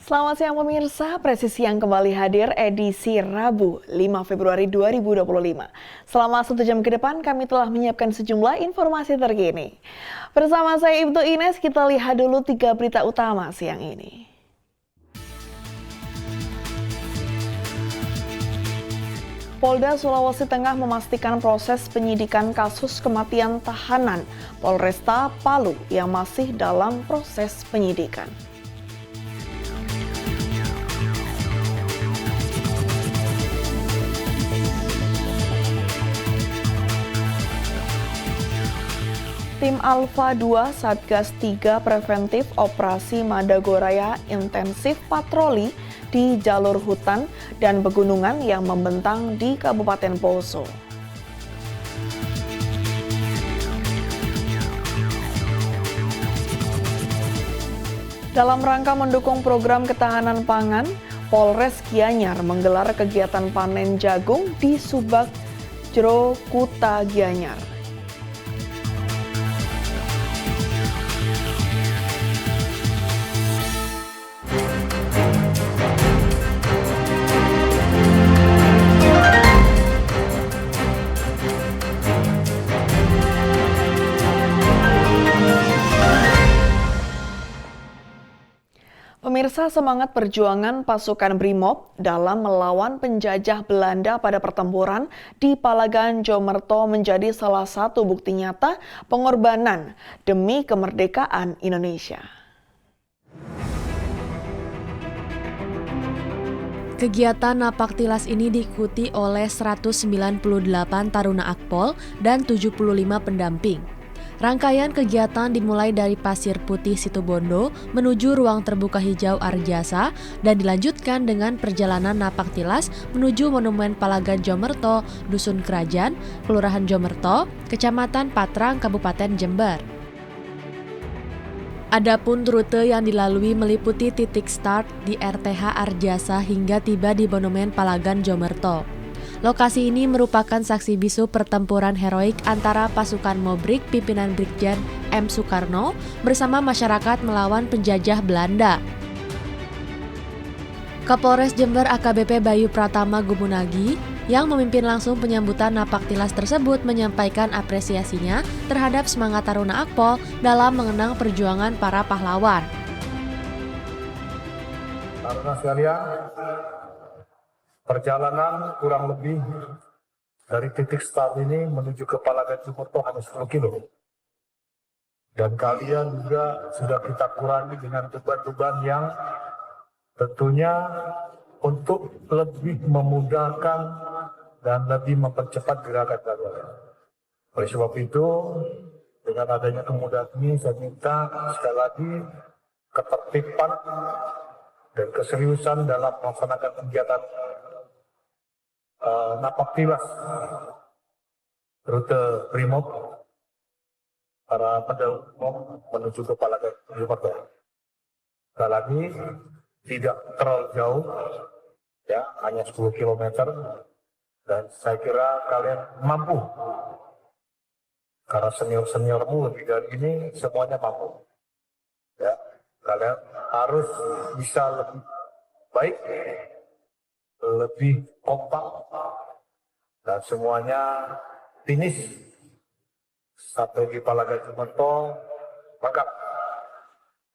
Selamat siang pemirsa, Presisi yang kembali hadir edisi Rabu 5 Februari 2025. Selama 1 jam ke depan kami telah menyiapkan sejumlah informasi terkini. Bersama saya Ibtu Ines, kita lihat dulu 3 berita utama siang ini. Polda Sulawesi Tengah memastikan proses penyidikan kasus kematian tahanan Polresta Palu yang masih dalam proses penyidikan. Tim Alfa 2 Satgas 3 Preventif Operasi Madagoraya intensif patroli di jalur hutan dan pegunungan yang membentang di Kabupaten Poso. Dalam rangka mendukung program ketahanan pangan, Polres Gianyar menggelar kegiatan panen jagung di Subak Jero Kuta Gianyar. Pemirsa, semangat perjuangan pasukan Brimob dalam melawan penjajah Belanda pada pertempuran di Palagan Jomerto menjadi salah satu bukti nyata pengorbanan demi kemerdekaan Indonesia. Kegiatan napak tilas ini diikuti oleh 198 taruna Akpol dan 75 pendamping. Rangkaian kegiatan dimulai dari Pasir Putih Situbondo menuju ruang terbuka hijau Arjasa dan dilanjutkan dengan perjalanan napak tilas menuju Monumen Palagan Jomerto, Dusun Kerajaan, Kelurahan Jomerto, Kecamatan Patrang, Kabupaten Jember. Adapun rute yang dilalui meliputi titik start di RTH Arjasa hingga tiba di Monumen Palagan Jomerto. Lokasi ini merupakan saksi bisu pertempuran heroik antara pasukan Mobrik pimpinan Brigjen M. Soekarno bersama masyarakat melawan penjajah Belanda. Kapolres Jember AKBP Bayu Pratama Gumunagi yang memimpin langsung penyambutan napak tilas tersebut menyampaikan apresiasinya terhadap semangat taruna Akpol dalam mengenang perjuangan para pahlawan. Taruna sekalian, perjalanan kurang lebih dari titik start ini menuju ke Palagan Jomerto hanya 10 kilo. Dan kalian juga sudah kita kurangi dengan beban-beban yang tentunya untuk lebih memudahkan dan lebih mempercepat gerakan kalian. Oleh sebab itu, dengan adanya kemudahan ini saya minta sekali lagi ketertiban dan keseriusan dalam melaksanakan kegiatan napak tilas rute Brimob para pendahulu menuju ke Palagan Jomerto. Sekali lagi tidak terlalu jauh, ya hanya 10 km, dan saya kira kalian mampu karena senior-seniormu lebih dari ini semuanya mampu. Ya, kalian harus bisa lebih baik, lebih kompak, dan semuanya finish sampai di Palagan Jomerto lengkap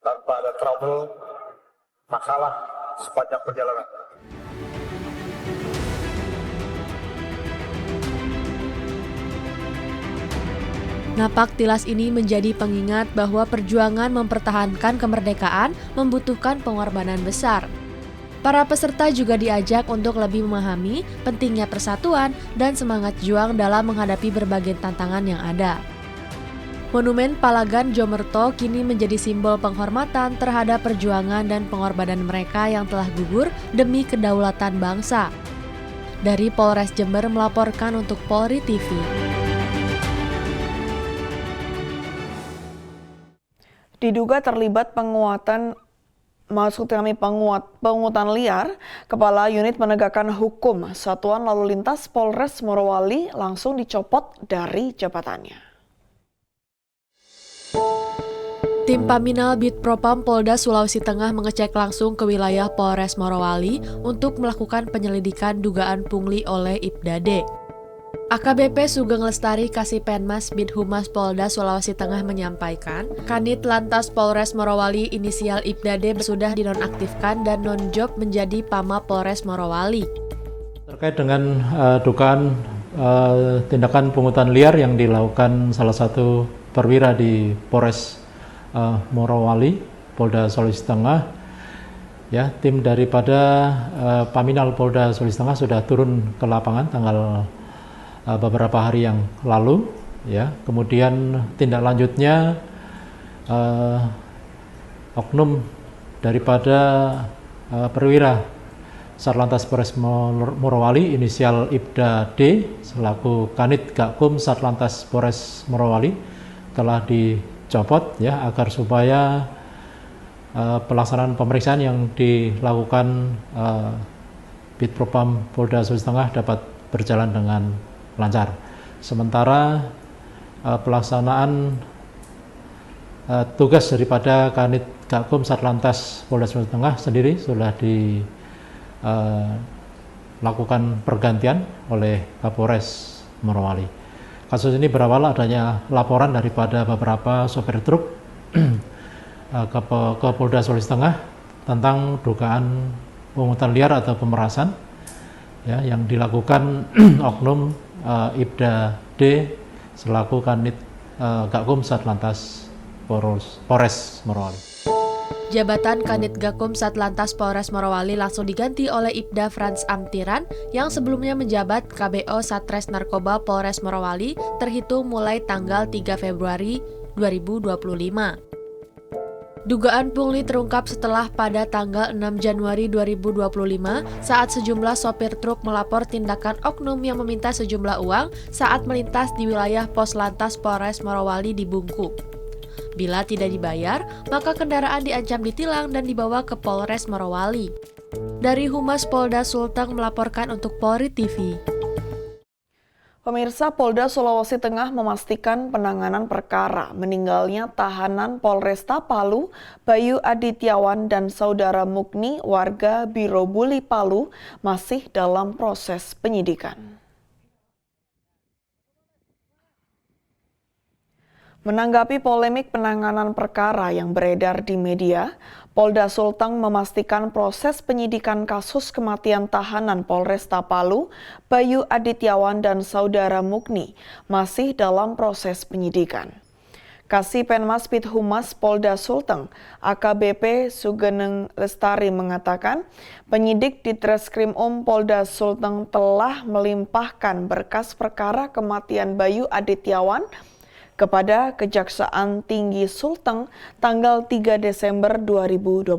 tanpa ada trouble, masalah sepanjang perjalanan. Napak tilas ini menjadi pengingat bahwa perjuangan mempertahankan kemerdekaan membutuhkan pengorbanan besar. Para peserta juga diajak untuk lebih memahami pentingnya persatuan dan semangat juang dalam menghadapi berbagai tantangan yang ada. Monumen Palagan Jomerto kini menjadi simbol penghormatan terhadap perjuangan dan pengorbanan mereka yang telah gugur demi kedaulatan bangsa. Dari Polres Jember melaporkan untuk Polri TV. Diduga terlibat penguatan pungutan liar, Kepala Unit Penegakan Hukum Satuan Lalu Lintas Polres Morowali langsung dicopot dari jabatannya. Tim Paminal Bitpropam Polda Sulawesi Tengah mengecek langsung ke wilayah Polres Morowali untuk melakukan penyelidikan dugaan pungli oleh Ibda D. AKBP Sugeng Lestari Kasipenmas Bidhumas Polda Sulawesi Tengah menyampaikan, Kanit Lantas Polres Morowali inisial Ibda D sudah dinonaktifkan dan non-job menjadi Pama Polres Morowali. Terkait dengan dugaan tindakan pungutan liar yang dilakukan salah satu perwira di Polres Morowali, Polda Sulawesi Tengah, ya, tim daripada Paminal Polda Sulawesi Tengah sudah turun ke lapangan tanggal beberapa hari yang lalu, ya. Kemudian tindak lanjutnya oknum daripada perwira Satlantas Polres Morowali inisial Ibda D selaku Kanit Gakum Satlantas Polres Morowali telah dicopot, ya, agar supaya pelaksanaan pemeriksaan yang dilakukan Bitpropam Polda Sulawesi Tengah dapat berjalan dengan lancar. Sementara pelaksanaan tugas daripada Kanit Gakum Satlantas Polda Sulawesi Tengah sendiri sudah dilakukan pergantian oleh Kapolres Morowali. Kasus ini berawal adanya laporan daripada beberapa sopir truk ke Polda Sulawesi Tengah tentang dugaan pungutan liar atau pemerasan, ya, yang dilakukan oknum Ibda D selaku Kanit Gakum Satlantas Polres Morowali. Jabatan Kanit Gakum Satlantas Polres Morowali langsung diganti oleh Ibda Frans Amtiran yang sebelumnya menjabat KBO Satres Narkoba Polres Morowali terhitung mulai tanggal 3 Februari 2025. Dugaan pungli terungkap setelah pada tanggal 6 Januari 2025 saat sejumlah sopir truk melapor tindakan oknum yang meminta sejumlah uang saat melintas di wilayah Pos Lantas Polres Morowali di Bungkuk. Bila tidak dibayar, maka kendaraan diancam ditilang dan dibawa ke Polres Morowali. Dari Humas Polda Sulteng melaporkan untuk Polri TV. Pemirsa, Polda Sulawesi Tengah memastikan penanganan perkara meninggalnya tahanan Polresta Palu, Bayu Adityawan dan saudara Mukni warga Birobuli Palu masih dalam proses penyidikan. Menanggapi polemik penanganan perkara yang beredar di media, Polda Sulteng memastikan proses penyidikan kasus kematian tahanan Polresta Palu, Bayu Adityawan dan saudara Mukni masih dalam proses penyidikan. Kasipenmas Bidhumas Polda Sulteng, AKBP Sugeng Lestari mengatakan, penyidik di Treskrim Polda Sulteng telah melimpahkan berkas perkara kematian Bayu Adityawan kepada Kejaksaan Tinggi Sulteng tanggal 3 Desember 2024.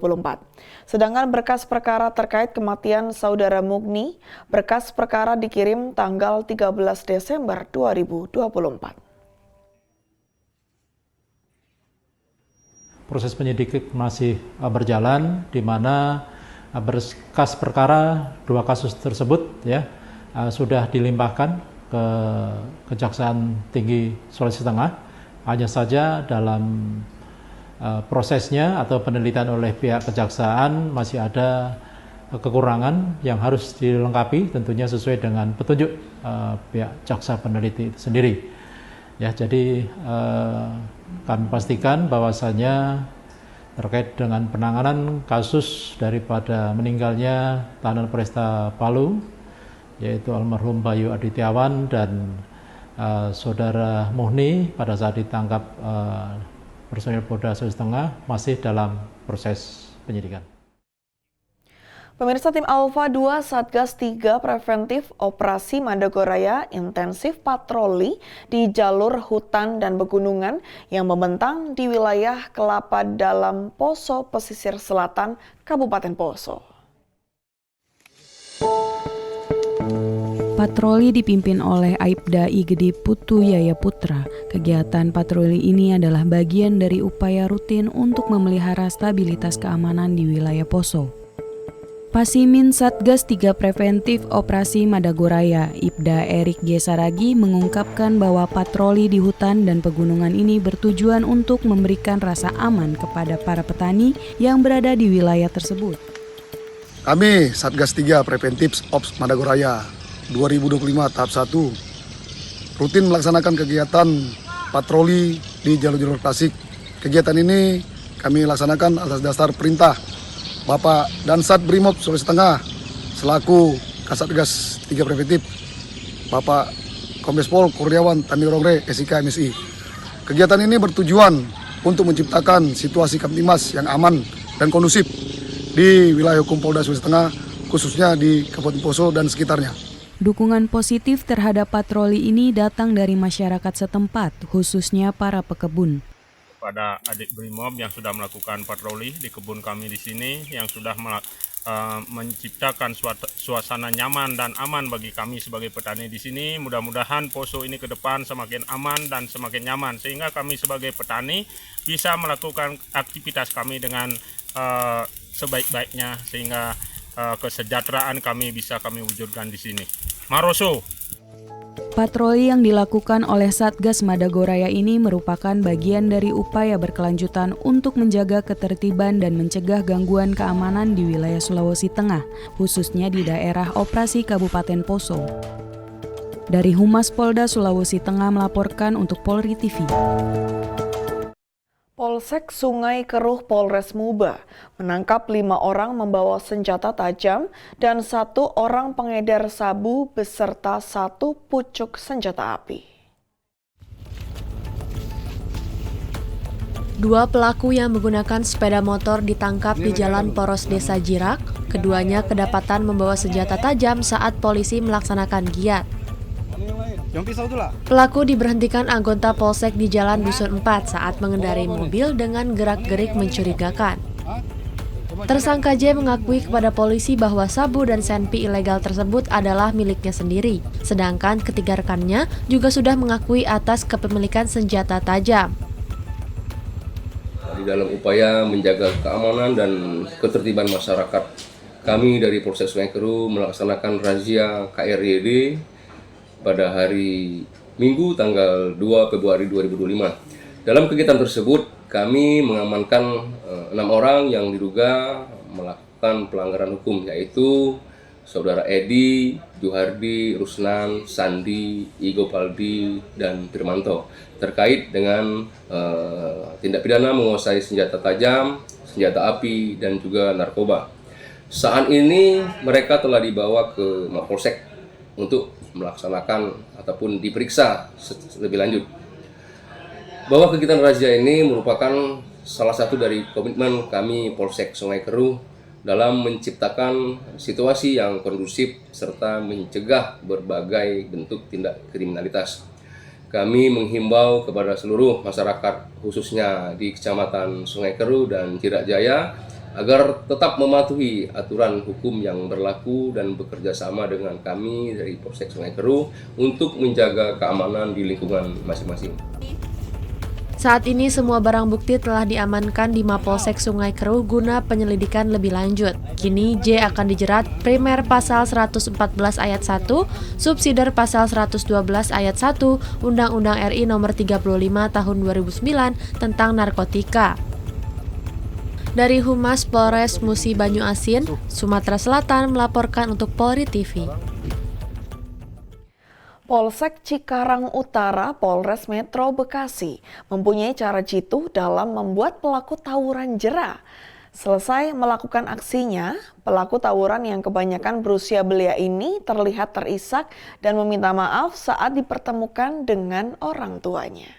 Sedangkan berkas perkara terkait kematian saudara Mukni, berkas perkara dikirim tanggal 13 Desember 2024. Proses penyidikan masih berjalan, di mana berkas perkara dua kasus tersebut, ya, sudah dilimpahkan ke Kejaksaan Tinggi Sulawesi Tengah. Hanya saja dalam prosesnya atau penelitian oleh pihak kejaksaan masih ada kekurangan yang harus dilengkapi, tentunya sesuai dengan petunjuk pihak jaksa peneliti itu sendiri. Ya, jadi kami pastikan bahwasanya terkait dengan penanganan kasus daripada meninggalnya tahanan Polresta Palu, yaitu almarhum Bayu Adityawan dan saudara Mukni pada saat ditangkap personil Polda Sulawesi Tengah masih dalam proses penyidikan. Pemirsa, tim Alfa 2 Satgas 3 Preventif Operasi Madagoraya intensif patroli di jalur hutan dan pegunungan yang membentang di wilayah Kelapa Dalam Poso, pesisir selatan Kabupaten Poso. Patroli dipimpin oleh Aibda I Gede Putu Yaya Putra. Kegiatan patroli ini adalah bagian dari upaya rutin untuk memelihara stabilitas keamanan di wilayah Poso. Pasimin Satgas 3 Preventif Operasi Madagoraya, Ibda Erik G. Saragi mengungkapkan bahwa patroli di hutan dan pegunungan ini bertujuan untuk memberikan rasa aman kepada para petani yang berada di wilayah tersebut. Kami Satgas 3 Preventif Ops Madagoraya 2025 tahap 1 rutin melaksanakan kegiatan patroli di jalur-jalur klasik. Kegiatan ini kami laksanakan atas dasar perintah Bapak Dansat Brimob Sulawesi Tengah selaku Kasatgas 3 Preventif Bapak Kombes Pol Kurniawan Tanirongre SIK MSI. Kegiatan ini bertujuan untuk menciptakan situasi Kamtimas yang aman dan kondusif di wilayah hukum Polda Sulawesi Tengah, khususnya di Kabupaten Poso dan sekitarnya. Dukungan positif terhadap patroli ini datang dari masyarakat setempat, khususnya para pekebun. Pada adik Brimob yang sudah melakukan patroli di kebun kami di sini, yang sudah menciptakan suasana nyaman dan aman bagi kami sebagai petani di sini. Mudah-mudahan Poso ini ke depan semakin aman dan semakin nyaman, sehingga kami sebagai petani bisa melakukan aktivitas kami dengan sebaik-baiknya, sehingga kesejahteraan kami bisa kami wujudkan di sini. Maroso. Patroli yang dilakukan oleh Satgas Madagoraya ini merupakan bagian dari upaya berkelanjutan untuk menjaga ketertiban dan mencegah gangguan keamanan di wilayah Sulawesi Tengah, khususnya di daerah operasi Kabupaten Poso. Dari Humas Polda Sulawesi Tengah melaporkan untuk Polri TV. Polsek Sungai Keruh Polres Muba menangkap 5 orang membawa senjata tajam dan 1 orang pengedar sabu beserta 1 pucuk senjata api. 2 pelaku yang menggunakan sepeda motor ditangkap di Jalan Poros Desa Jirak. Keduanya kedapatan membawa senjata tajam saat polisi melaksanakan giat. Pelaku diberhentikan anggota Polsek di Jalan Dusun 4 saat mengendarai mobil dengan gerak-gerik mencurigakan. Tersangka J mengakui kepada polisi bahwa sabu dan senpi ilegal tersebut adalah miliknya sendiri, sedangkan ketiga rekannya juga sudah mengakui atas kepemilikan senjata tajam. Di dalam upaya menjaga keamanan dan ketertiban masyarakat, kami dari Polsek Sungai Keruh melaksanakan razia KRYD pada hari Minggu tanggal 2 Februari 2025. Dalam kegiatan tersebut, kami mengamankan 6 orang yang diduga melakukan pelanggaran hukum, yaitu Saudara Edi, Juhardi, Rusnan, Sandi, Igo Paldi, dan Firmanto, terkait dengan tindak pidana menguasai senjata tajam, senjata api, dan juga narkoba. Saat ini mereka telah dibawa ke Mapolsek untuk melaksanakan ataupun diperiksa lebih lanjut. Bahwa kegiatan razia ini merupakan salah satu dari komitmen kami Polsek Sungai Keruh dalam menciptakan situasi yang kondusif serta mencegah berbagai bentuk tindak kriminalitas. Kami menghimbau kepada seluruh masyarakat, khususnya di Kecamatan Sungai Keruh dan Cirak Jaya, agar tetap mematuhi aturan hukum yang berlaku dan bekerja sama dengan kami dari Polsek Sungai Keruh untuk menjaga keamanan di lingkungan masing-masing. Saat ini semua barang bukti telah diamankan di Mapolsek Sungai Keruh guna penyelidikan lebih lanjut. Kini J akan dijerat primer pasal 114 ayat 1, subsidiar pasal 112 ayat 1, Undang-Undang RI nomor 35 tahun 2009 tentang narkotika. Dari Humas Polres Musi Banyu Asin, Sumatera Selatan melaporkan untuk Polri TV. Polsek Cikarang Utara, Polres Metro Bekasi mempunyai cara jitu dalam membuat pelaku tawuran jera. Selesai melakukan aksinya, pelaku tawuran yang kebanyakan berusia belia ini terlihat terisak dan meminta maaf saat dipertemukan dengan orang tuanya.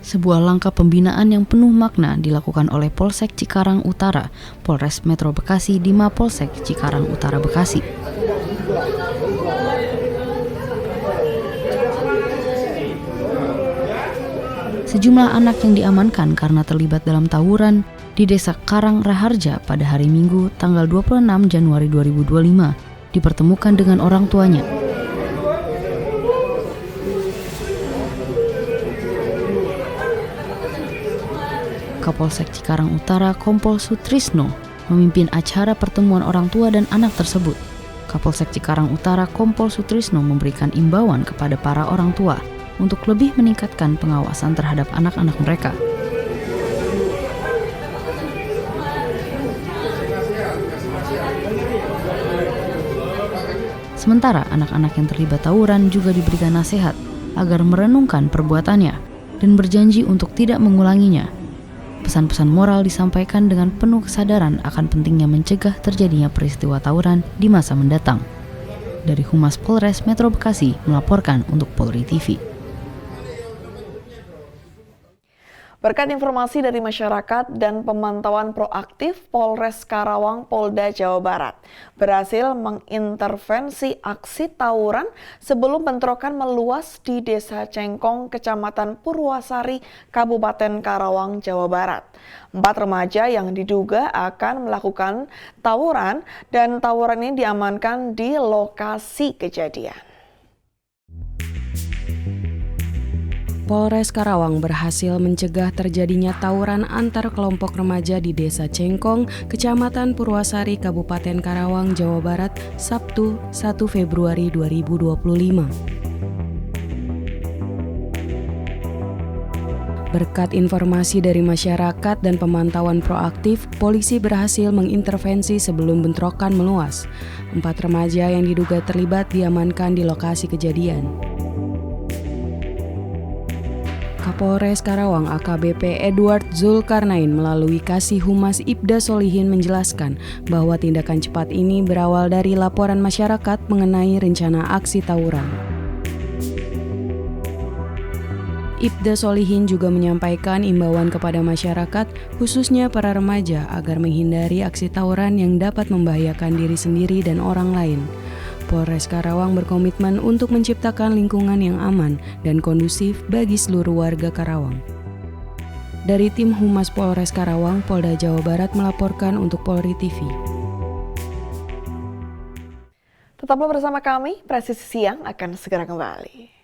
Sebuah langkah pembinaan yang penuh makna dilakukan oleh Polsek Cikarang Utara, Polres Metro Bekasi di Mapolsek Cikarang Utara Bekasi. Sejumlah anak yang diamankan karena terlibat dalam tawuran di Desa Karang Raharja pada hari Minggu tanggal 26 Januari 2025 dipertemukan dengan orang tuanya. Kapolsek Cikarang Utara Kompol Sutrisno memimpin acara pertemuan orang tua dan anak tersebut. Kapolsek Cikarang Utara Kompol Sutrisno memberikan imbauan kepada para orang tua untuk lebih meningkatkan pengawasan terhadap anak-anak mereka. Sementara anak-anak yang terlibat tawuran juga diberikan nasihat agar merenungkan perbuatannya dan berjanji untuk tidak mengulanginya. Pesan-pesan moral disampaikan dengan penuh kesadaran akan pentingnya mencegah terjadinya peristiwa tawuran di masa mendatang. Dari Humas Polres Metro Bekasi melaporkan untuk Polri TV. Berkat informasi dari masyarakat dan pemantauan proaktif, Polres Karawang Polda Jawa Barat berhasil mengintervensi aksi tawuran sebelum bentrokan meluas di Desa Cengkong, Kecamatan Purwasari, Kabupaten Karawang, Jawa Barat. 4 remaja yang diduga akan melakukan tawuran dan tawuran ini diamankan di lokasi kejadian. Polres Karawang berhasil mencegah terjadinya tawuran antar kelompok remaja di Desa Cengkong, Kecamatan Purwasari, Kabupaten Karawang, Jawa Barat, Sabtu 1 Februari 2025. Berkat informasi dari masyarakat dan pemantauan proaktif, polisi berhasil mengintervensi sebelum bentrokan meluas. 4 remaja yang diduga terlibat diamankan di lokasi kejadian. Kapolres Karawang AKBP Edward Zulkarnain melalui Kasih Humas Ibda Solihin menjelaskan bahwa tindakan cepat ini berawal dari laporan masyarakat mengenai rencana aksi tawuran. Ibda Solihin juga menyampaikan imbauan kepada masyarakat, khususnya para remaja, agar menghindari aksi tawuran yang dapat membahayakan diri sendiri dan orang lain. Polres Karawang berkomitmen untuk menciptakan lingkungan yang aman dan kondusif bagi seluruh warga Karawang. Dari tim Humas Polres Karawang, Polda Jawa Barat melaporkan untuk Polri TV. Tetaplah bersama kami, Presisi Siang akan segera kembali.